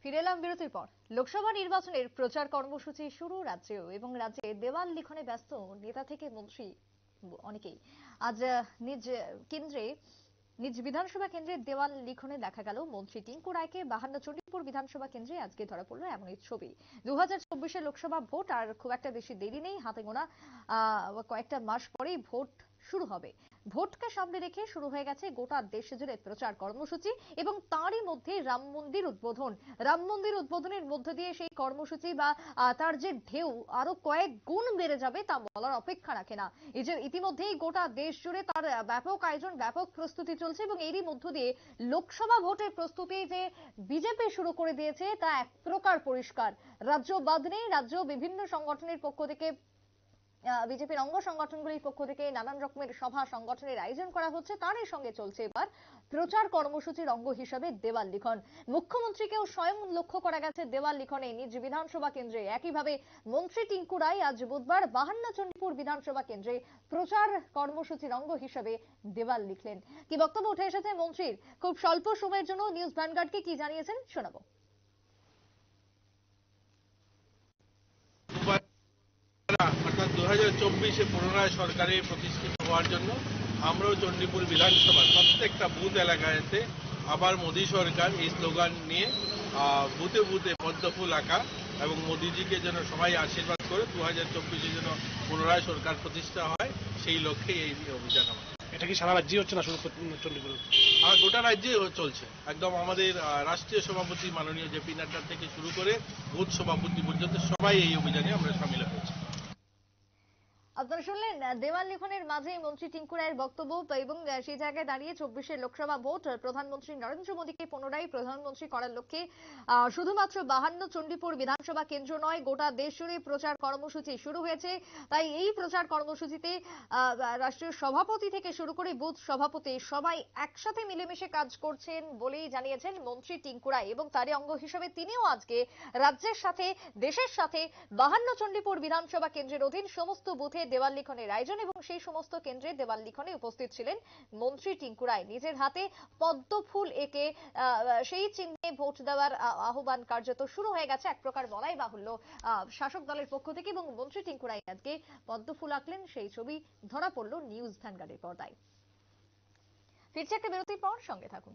ফিরে এলাম বিরতির পর। লোকসভা নির্বাচনের প্রচার কর্মসূচি শুরু রাজ্যেও, এবং রাজ্যে দেওয়াল লিখনে ব্যস্ত নেতা থেকে মন্ত্রী অনেকেই। আজ নিজ কেন্দ্রে নিজ বিধানসভা কেন্দ্রে দেওয়াল লিখনে দেখা গেল মন্ত্রী টিঙ্কু রায়কে। 52 চণ্ডীপুর বিধানসভা কেন্দ্রে আজকে ধরা পড়লো এমনই ছবি। 2024 লোকসভা ভোট আর খুব একটা বেশি দেরি নেই, হাতে গোনা কয়েকটা মাস পরেই ভোট শুরু হবে। ভোটকে সামনে রেখে শুরু হয়ে গেছে গোটা দেশ জুড়ে প্রচার কর্মসূচি, এবং তারই মধ্যে রাম মন্দির উদ্বোধনের মধ্য দিয়ে সেই কর্মসূচি বা তার যে ঢেউ আরো কয়েক গুণ বেড়ে যাবে তা বলার অপেক্ষা রাখে না। এই যে ইতিমধ্যেই গোটা দেশ জুড়ে তার ব্যাপক আয়োজন, ব্যাপক প্রস্তুতি চলছে, এবং এরই মধ্য দিয়ে লোকসভা ভোটের প্রস্তুতি যে বিজেপি শুরু করে দিয়েছে তা এক প্রকার পরিষ্কার। রাজ্য বাদ নেই, রাজ্য বিভিন্ন সংগঠনের পক্ষ থেকে, বিজেপির অঙ্গ সংগঠনগুলির পক্ষ থেকে নানান রকমের সভা সংগঠনের আয়োজন করা হচ্ছে। তারই সঙ্গে চলছে এবার প্রচার কর্মসূচির অঙ্গ হিসাবে দেওয়াল লিখন। মুখ্যমন্ত্রীকেও স্বয়ং লক্ষ্য করা গেছে দেওয়াল লিখনে নিজ বিধানসভা কেন্দ্রে। একইভাবে মন্ত্রী টিঙ্কু রায় আজ বুধবার 52 চণ্ডীপুর বিধানসভা কেন্দ্রে প্রচার কর্মসূচির অঙ্গ হিসাবে দেওয়াল লিখলেন। কি বক্তব্য উঠে এসেছে মন্ত্রীর, খুব স্বল্প সময়ের জন্য নিউজ ভ্যানগার্ডকে কি জানিয়েছেন শোনাবো। অর্থাৎ 2024 পুনরায় সরকারে প্রতিষ্ঠিত হওয়ার জন্য আমরাও চণ্ডীপুর বিধানসভার প্রত্যেকটা বুথ এলাকাতে আবার মোদী সরকার এই স্লোগান নিয়ে বুথে বুথে পদ্মফুল আঁকা, এবং মোদীজিকে যেন সবাই আশীর্বাদ করে 2024 যেন পুনরায় সরকার প্রতিষ্ঠা হয়, সেই লক্ষ্যে এই অভিযান আমার। এটা কি সারা রাজ্যে হচ্ছে না শুধু চণ্ডীপুর? গোটা রাজ্যে চলছে। একদম আমাদের রাষ্ট্রীয় সভাপতি মাননীয় জেপি নাড্ডা থেকে শুরু করে বুথ সভাপতি পর্যন্ত সবাই এই অভিযানে আমরা সামিল হয়েছি। আপনারা শুনলেন দেওয়াল লিখনের মাঝে মন্ত্রী টিঙ্কু রায়ের বক্তব্য, এবং সেই জায়গায় দাঁড়িয়ে 24 লোকসভা ভোট প্রধানমন্ত্রী নরেন্দ্র মোদীকে পুনরায় প্রধানমন্ত্রী করার লক্ষ্যে শুধুমাত্র 52 চণ্ডীপুর বিধানসভা কেন্দ্র নয়, গোটা দেশ জুড়ে প্রচার কর্মসূচি শুরু হয়েছে। তাই এই প্রচার কর্মসূচিতে রাষ্ট্রীয় সভাপতি থেকে শুরু করে বুথ সভাপতি সবাই একসাথে মিলেমিশে কাজ করছেন বলেই জানিয়েছেন মন্ত্রী টিঙ্কু রায়, এবং তারই অঙ্গ হিসেবে তিনিও আজকে রাজ্যের সাথে দেশের সাথে 52 চণ্ডীপুর বিধানসভা কেন্দ্রের অধীন সমস্ত বুথে দেওয়াল লিখনের আয়োজন, এবং সেই সমস্ত কেন্দ্রে দেওয়াল লিখনে উপস্থিত ছিলেন মন্ত্রী টিঙ্কু রায়। নিজের হাতে পদ্ম ফুল এঁকে সেই চিহ্নে ভোট দেওয়ার আহ্বান কার্যত শুরু হয়ে গেছে এক প্রকার বলাই বাহুল্য শাসক দলের পক্ষ থেকে, এবং মন্ত্রী টিঙ্কু রায় আজকে পদ্ম ফুল আঁকলেন। সেই ছবি ধরা পড়ল নিউজ ভ্যানগার্ডের পর্দায়। ফিরছে একটা বিরতির পর, সঙ্গে থাকুন।